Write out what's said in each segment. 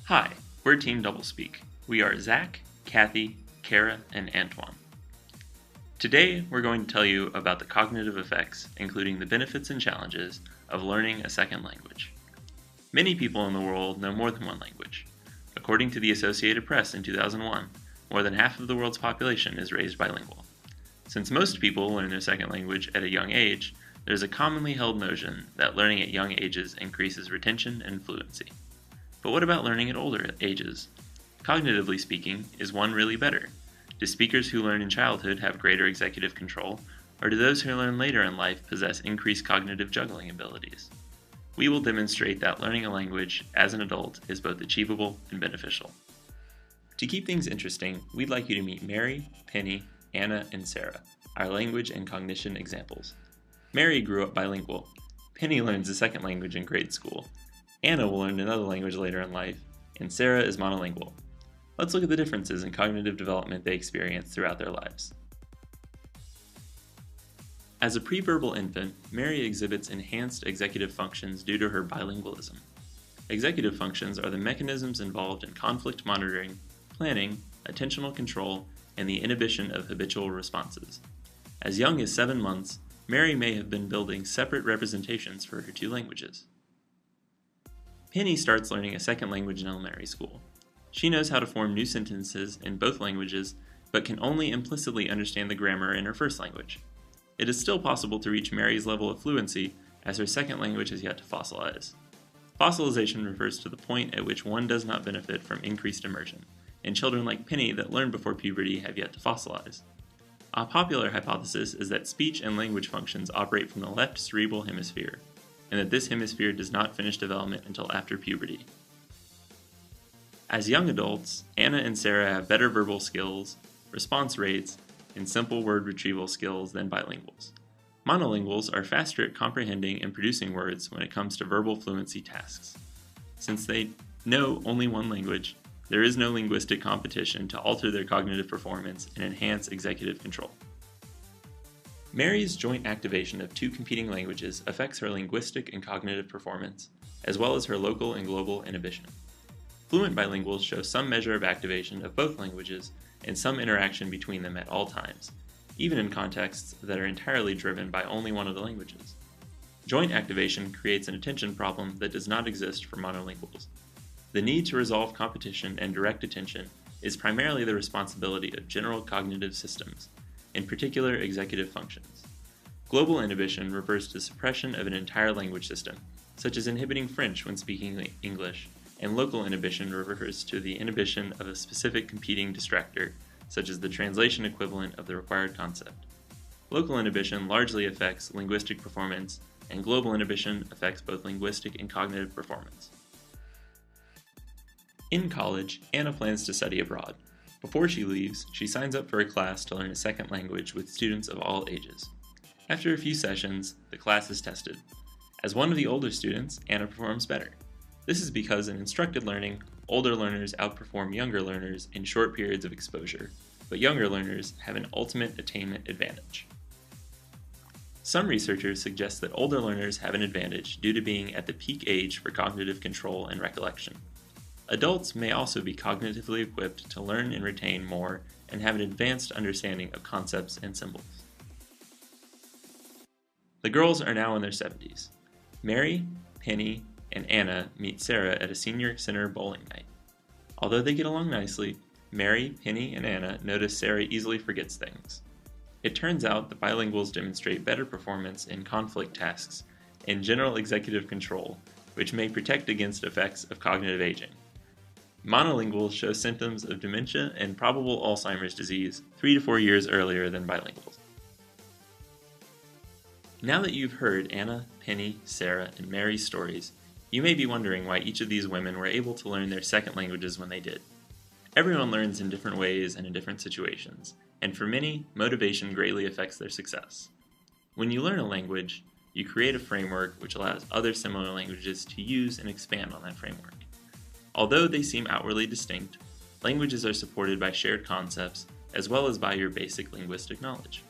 Hi, we're Team Doublespeak. We are Zach, Cathey, Kara, and Antoine. Today, we're going to tell you about the cognitive effects, including the benefits and challenges, of learning a second language. Many people in the world know more than one language. According to the Associated Press in 2001, more than half of the world's population is raised bilingual. Since most people learn their second language at a young age, there's a commonly held notion that learning at young ages increases retention and fluency. But what about learning at older ages? Cognitively speaking, is one really better? Do speakers who learn in childhood have greater executive control, or do those who learn later in life possess increased cognitive juggling abilities? We will demonstrate that learning a language as an adult is both achievable and beneficial. To keep things interesting, we'd like you to meet Mary, Penny, Anna, and Sarah, our language and cognition examples. Mary grew up bilingual. Penny learns a second language in grade school. Anna will learn another language later in life, and Sarah is monolingual. Let's look at the differences in cognitive development they experience throughout their lives. As a preverbal infant, Mary exhibits enhanced executive functions due to her bilingualism. Executive functions are the mechanisms involved in conflict monitoring, planning, attentional control, and the inhibition of habitual responses. As young as 7 months, Mary may have been building separate representations for her two languages. Penny starts learning a second language in elementary school. She knows how to form new sentences in both languages, but can only implicitly understand the grammar in her first language. It is still possible to reach Mary's level of fluency, as her second language has yet to fossilize. Fossilization refers to the point at which one does not benefit from increased immersion, and children like Penny that learn before puberty have yet to fossilize. A popular hypothesis is that speech and language functions operate from the left cerebral hemisphere, and that this hemisphere does not finish development until after puberty. As young adults, Anna and Sarah have better verbal skills, response rates, and simple word retrieval skills than bilinguals. Monolinguals are faster at comprehending and producing words when it comes to verbal fluency tasks. Since they know only one language, there is no linguistic competition to alter their cognitive performance and enhance executive control. Mary's joint activation of two competing languages affects her linguistic and cognitive performance, as well as her local and global inhibition. Fluent bilinguals show some measure of activation of both languages and some interaction between them at all times, even in contexts that are entirely driven by only one of the languages. Joint activation creates an attention problem that does not exist for monolinguals. The need to resolve competition and direct attention is primarily the responsibility of general cognitive systems, in particular executive functions. Global inhibition refers to suppression of an entire language system, such as inhibiting French when speaking English, and local inhibition refers to the inhibition of a specific competing distractor, such as the translation equivalent of the required concept. Local inhibition largely affects linguistic performance, and global inhibition affects both linguistic and cognitive performance. In college, Anna plans to study abroad. Before she leaves, she signs up for a class to learn a second language with students of all ages. After a few sessions, the class is tested. As one of the older students, Anna performs better. This is because in instructed learning, older learners outperform younger learners in short periods of exposure, but younger learners have an ultimate attainment advantage. Some researchers suggest that older learners have an advantage due to being at the peak age for cognitive control and recollection. Adults may also be cognitively equipped to learn and retain more and have an advanced understanding of concepts and symbols. The girls are now in their 70s. Mary, Penny, and Anna meet Sarah at a senior center bowling night. Although they get along nicely, Mary, Penny, and Anna notice Sarah easily forgets things. It turns out that bilinguals demonstrate better performance in conflict tasks and general executive control, which may protect against effects of cognitive aging. Monolinguals show symptoms of dementia and probable Alzheimer's disease 3 to 4 years earlier than bilinguals. Now that you've heard Anna, Penny, Sarah, and Mary's stories, you may be wondering why each of these women were able to learn their second languages when they did. Everyone learns in different ways and in different situations, and for many, motivation greatly affects their success. When you learn a language, you create a framework which allows other similar languages to use and expand on that framework. Although they seem outwardly distinct, languages are supported by shared concepts as well as by your basic linguistic knowledge.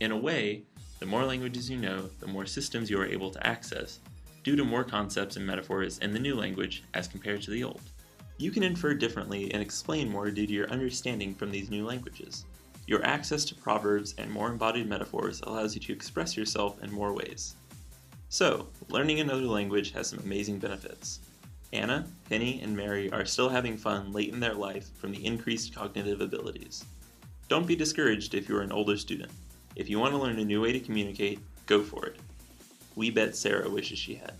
In a way, the more languages you know, the more systems you are able to access, due to more concepts and metaphors in the new language as compared to the old. You can infer differently and explain more due to your understanding from these new languages. Your access to proverbs and more embodied metaphors allows you to express yourself in more ways. So, learning another language has some amazing benefits. Anna, Penny, and Mary are still having fun late in their life from the increased cognitive abilities. Don't be discouraged if you're an older student. If you want to learn a new way to communicate, go for it. We bet Sarah wishes she had.